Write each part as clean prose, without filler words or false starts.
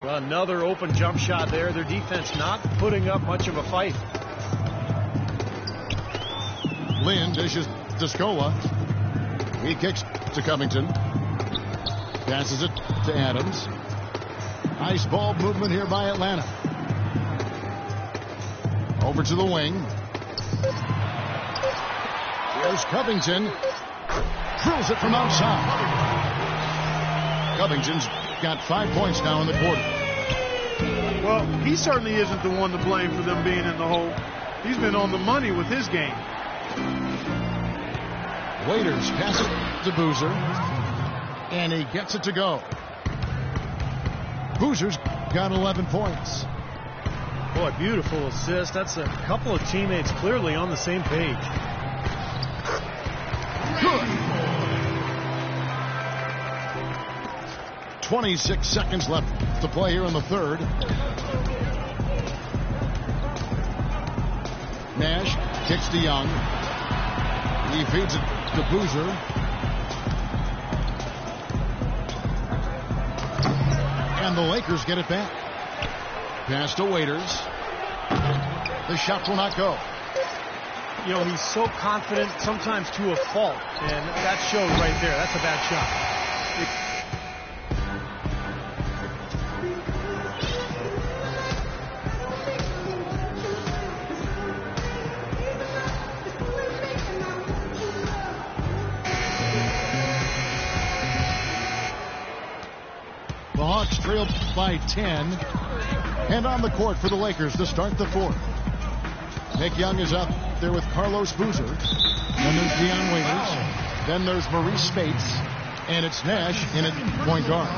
Another open jump shot there. Their defense not putting up much of a fight. Lynn dishes to Scola. He kicks to Covington. Passes it to Adams. Nice ball movement here by Atlanta. Over to the wing. Here's Covington. Drills it from outside. Covington's got 5 points now in the quarter. Well, he certainly isn't the one to blame for them being in the hole. He's been on the money with his game. Waiters pass it to Boozer. And he gets it to go. Boozer's got 11 points. Boy, beautiful assist. That's a couple of teammates clearly on the same page. Good. 26 seconds left to play here in the third. Nash kicks to Young. He feeds it to Boozer. And the Lakers get it back. Pass to Waiters. The shot will not go. You know, he's so confident, sometimes to a fault. And that shows right there. That's a bad shot. The Hawks trail by 10. And on the court for the Lakers to start the fourth. Nick Young is out there with Carlos Boozer. Then there's Deion Waiters. Then there's Maurice Spates. And it's Nash in at point guard.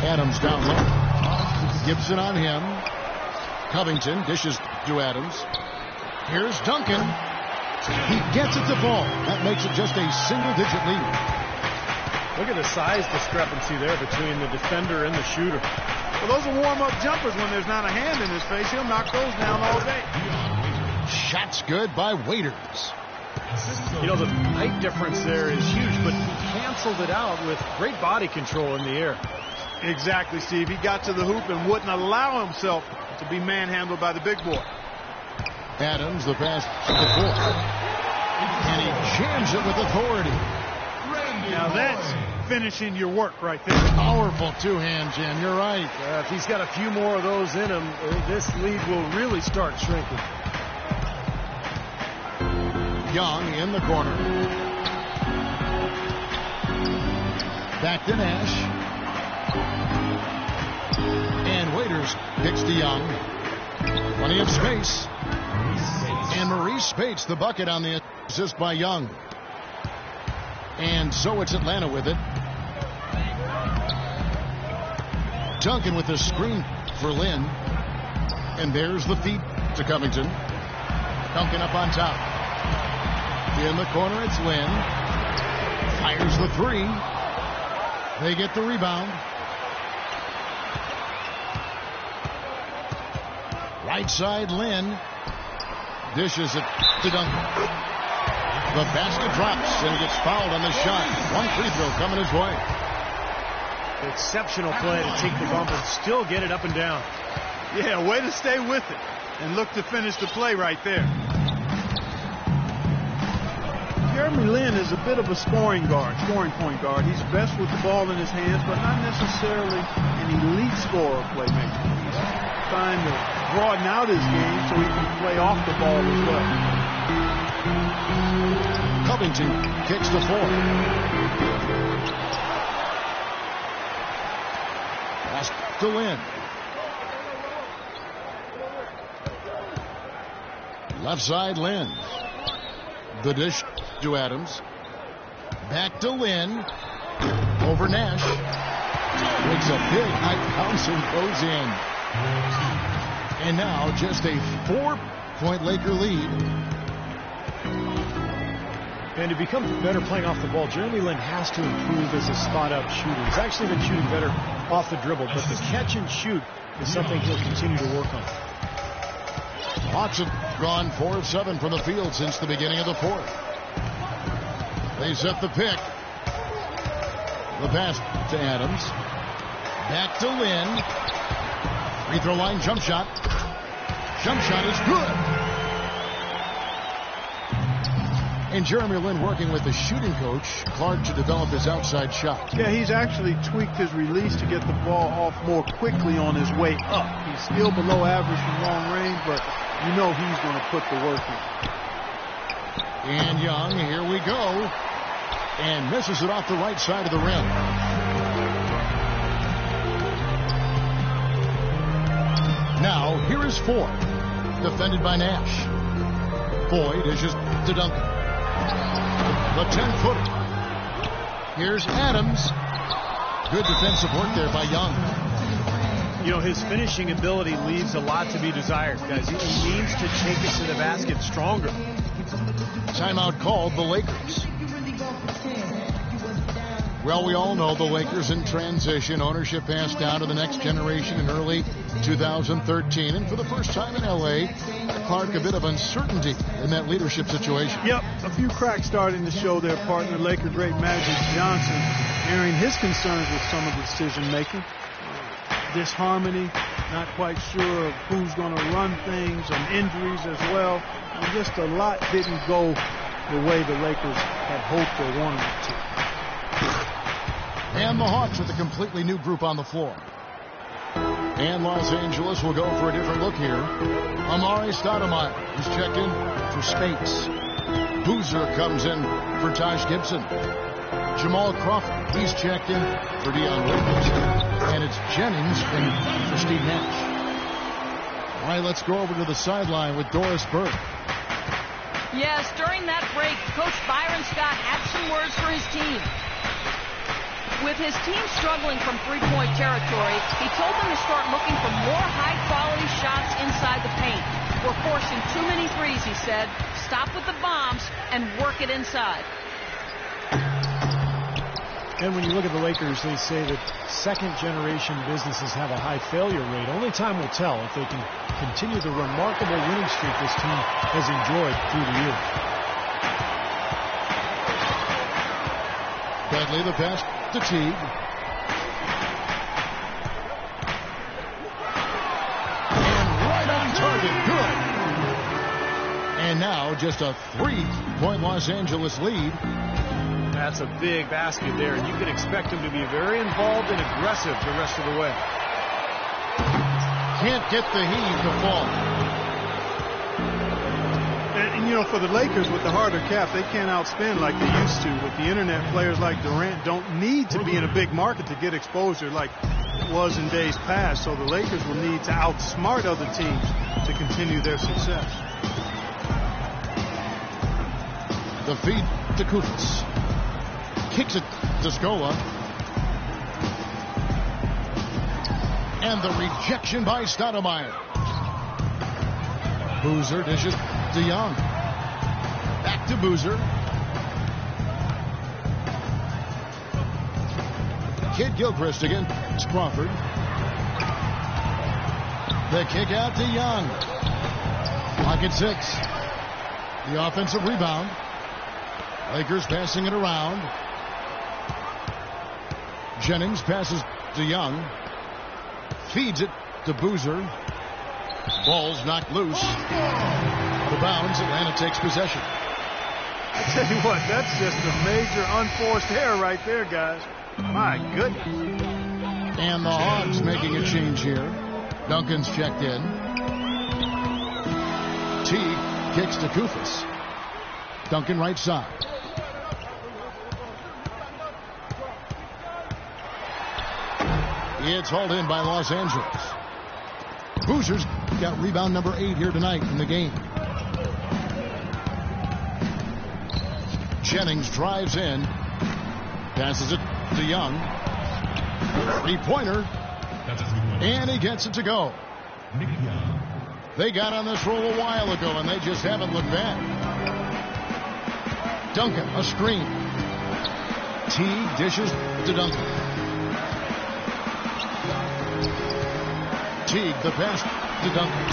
Adams down low. Gibson on him. Covington dishes to Adams. Here's Duncan. He gets it to fall. That makes it just a single-digit lead. Look at the size discrepancy there between the defender and the shooter. Well, those are warm-up jumpers. When there's not a hand in his face, he'll knock those down all day. Shot's good by Waiters. You know, the height difference there is huge, but he canceled it out with great body control in the air. Exactly, Steve. He got to the hoop and wouldn't allow himself to be manhandled by the big boy. Adams, the pass to the floor. And he jams it with authority. Now that's finishing your work right there. Powerful two-hand jam. You're right. If he's got a few more of those in him, this lead will really start shrinking. Young in the corner. Back to Nash. And Waiters kicks to Young. Plenty of space. And Maurice Spates the bucket on the assist by Young. And so it's Atlanta with it. Duncan with the screen for Lynn. And there's the feed to Covington. Duncan up on top. In the corner, it's Lynn. Fires the three. They get the rebound. Right side, Lynn. Dishes it to Duncan. The basket drops, and he gets fouled on the shot. One free throw coming his way. Exceptional play to take the bump and still get it up and down. Yeah, way to stay with it and look to finish the play right there. Jeremy Lin is a bit of a scoring point guard. He's best with the ball in his hands, but not necessarily an elite scorer playmaker. He's trying to broaden out his game so he can play off the ball as well. Covington kicks the four. Pass to Lynn. Left side, Lynn. The dish to Adams. Back to Lynn. Over Nash. Makes a big high bounce and goes in. And now just a 4-point Laker lead. And to become better playing off the ball, Jeremy Lin has to improve as a spot-up shooter. He's actually been shooting better off the dribble, but the catch and shoot is something he'll continue to work on. Hawks have gone 4 of 7 from the field since the beginning of the fourth. They set the pick. The pass to Adams. Back to Lynn. Free throw line jump shot. Jump shot is good. And Jeremy Lin working with the shooting coach, Clark, to develop his outside shot. Yeah, he's actually tweaked his release to get the ball off more quickly on his way up. He's still below average from long range, but you know he's going to put the work in. And Young, here we go. And misses it off the right side of the rim. Now, here is Ford. Defended by Nash. Boyd is just to Duncan. The 10-footer. Here's Adams. Good defensive work there by Young. You know, his finishing ability leaves a lot to be desired, guys. He needs to take it to the basket stronger. Timeout called the Lakers. Well, we all know the Lakers in transition. Ownership passed down to the next generation in early 2013. And for the first time in L.A., Clark, a bit of uncertainty in that leadership situation. Yep, a few cracks starting to show their partner, Laker great Magic Johnson, airing his concerns with some of the decision-making. Disharmony, not quite sure of who's going to run things, and injuries as well. And just a lot didn't go the way the Lakers had hoped or wanted it to. And the Hawks with a completely new group on the floor. And Los Angeles will go for a different look here. Amari Stoudemire is checked in for Spates. Boozer comes in for Taj Gibson. Jamal Crawford, he's checked in for Dion Waiters. And it's Jennings in for Steve Nash. All right, let's go over to the sideline with Doris Burke. Yes, during that break, Coach Byron Scott had some words for his team. With his team struggling from three-point territory, he told them to start looking for more high-quality shots inside the paint. We're forcing too many threes, he said. Stop with the bombs and work it inside. And when you look at the Lakers, they say that second-generation businesses have a high failure rate. Only time will tell if they can continue the remarkable winning streak this team has enjoyed through the years. Bradley, the pass to Teague. And right on target. Good. And now just a 3-point Los Angeles lead. That's a big basket there, and you can expect him to be very involved and aggressive the rest of the way. Can't get the heave to fall. And, you know, for the Lakers with the harder cap, they can't outspend like they used to. With the internet, players like Durant don't need to be in a big market to get exposure like it was in days past. So the Lakers will need to outsmart other teams to continue their success. The feed to Kufis. Kicks it to Scola. And the rejection by Stoudemire. Boozer dishes to Young. Back to Boozer. Kid Gilchrist against Crawford. The kick out to Young. Clock at 6. The offensive rebound. Lakers passing it around. Jennings passes to Young. Feeds it to Boozer. Ball's knocked loose. Out of bounds. Atlanta takes possession. I tell you what, that's just a major unforced error right there, guys. My goodness. And the Hawks making a change here. Duncan's checked in. Teague kicks to Kufis. Duncan right side. It's hauled in by Los Angeles. Boozer's got rebound number 8 here tonight in the game. Jennings drives in. Passes it to Young. Three-pointer. And he gets it to go. They got on this roll a while ago, and they just haven't looked back. Duncan, a screen. Teague dishes to Duncan. Teague, the pass to Duncan.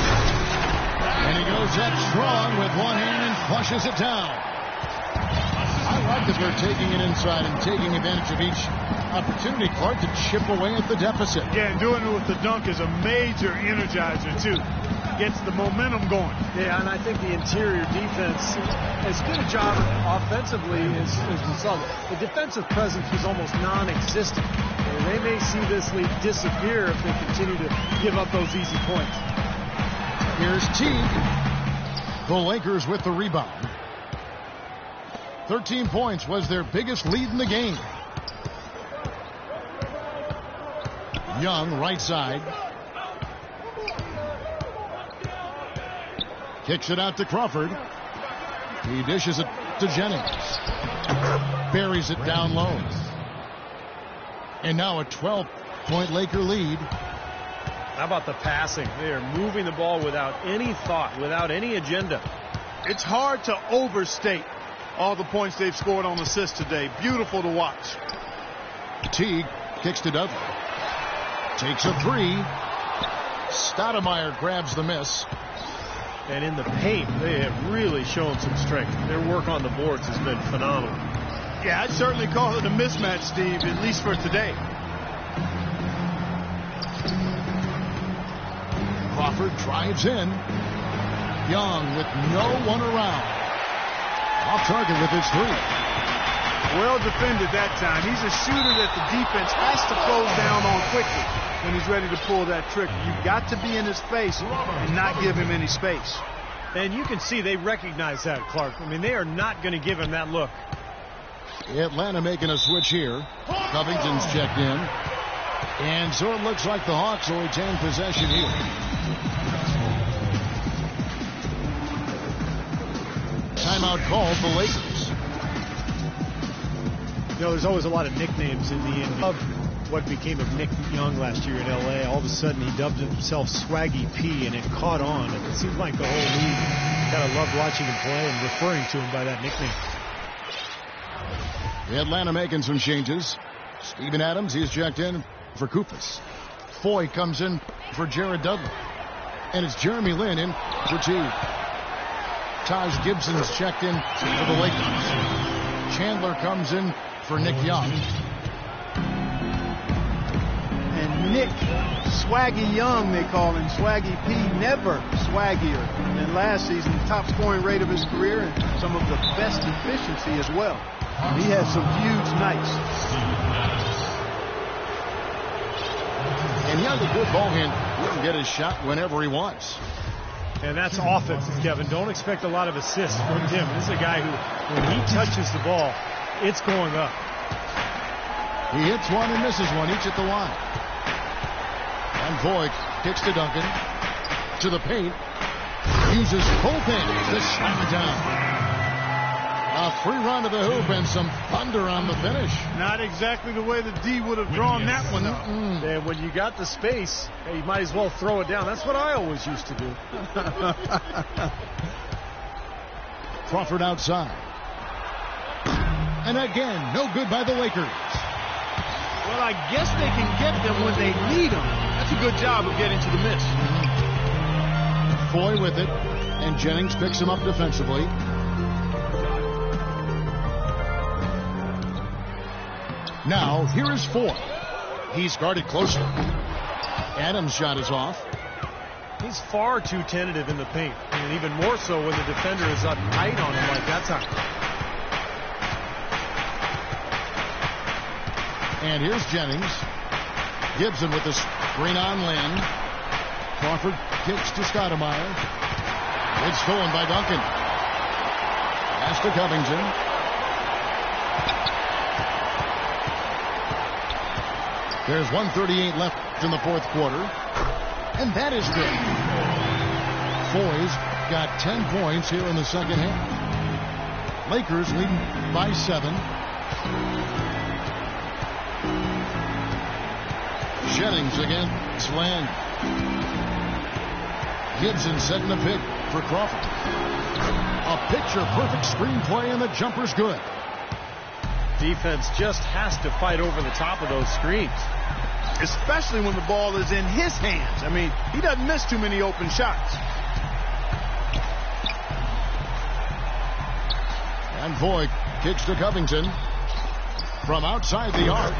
And he goes up strong with one hand and flushes it down. I like that they're taking it inside and taking advantage of each opportunity, Clark, to chip away at the deficit. Yeah, and doing it with the dunk is a major energizer, too. Gets the momentum going. Yeah, and I think the interior defense, as good a job offensively as we saw. The defensive presence was almost non-existent. They may see this lead disappear if they continue to give up those easy points. Here's Teague. The Lakers with the rebound. 13 points was their biggest lead in the game. Young, right side. Kicks it out to Crawford. He dishes it to Jennings. Buries it down low. And now a 12-point Laker lead. How about the passing? They are moving the ball without any thought, without any agenda. It's hard to overstate all the points they've scored on assists today. Beautiful to watch. Teague kicks to Dudley. Takes a three. Stoudemire grabs the miss. And in the paint, they have really shown some strength. Their work on the boards has been phenomenal. Yeah, I'd certainly call it a mismatch, Steve, at least for today. Crawford drives in. Young with no one around. Off target with his three. Well defended that time. He's a shooter that the defense has to close down on quickly when he's ready to pull that trigger. You've got to be in his face and not give him any space. And you can see they recognize that, Clark. I mean, they are not going to give him that look. Atlanta making a switch here. Covington's checked in. And so it looks like the Hawks will retain possession here. Timeout called the Lakers. You know, there's always a lot of nicknames in the NBA. Of what became of Nick Young last year in L.A. All of a sudden, he dubbed himself Swaggy P, and it caught on. And it seemed like the whole league kind of loved watching him play and referring to him by that nickname. Atlanta making some changes. Steven Adams, he's checked in for Koufos. Foy comes in for Jared Dudley. And it's Jeremy Lin in for Teague. Taj Gibson's checked in for the Lakers. Chandler comes in for Nick Young. And Nick Swaggy Young, they call him. Swaggy P, never swaggier than last season. Top scoring rate of his career and some of the best efficiency as well. He has some huge nights. And Young, a good ball hand, he can get his shot whenever he wants. And that's offense, Kevin. Don't expect a lot of assists from him. This is a guy who, when he touches the ball, it's going up. He hits one and misses one, each at the line. And Voigt kicks to Duncan. To the paint. Uses both hands to slam it down. A free run to the hoop and some thunder on the finish. Not exactly the way the D would have drawn that one up. And when you got the space, you might as well throw it down. That's what I always used to do. Crawford outside. And again, no good by the Lakers. Well, I guess they can get them when they need them. That's a good job of getting to the miss. Foy with it, and Jennings picks him up defensively. Now, here is Foy. He's guarded closely. Adams' shot is off. He's far too tentative in the paint, and even more so when the defender is up tight on him like that time. And here's Jennings. Gibson with the screen on Lynn. Crawford kicks to Stoudemire. It's stolen by Duncan. Pass to Covington. There's 1:38 left in the fourth quarter. And that is good. Foy's got 10 points here in the second half. Lakers leading by 7. Jennings against Land. Gibson setting the pick for Crawford. A picture-perfect screenplay, and the jumper's good. Defense just has to fight over the top of those screens. Especially when the ball is in his hands. I mean, he doesn't miss too many open shots. And Voigt kicks to Covington from outside the arc.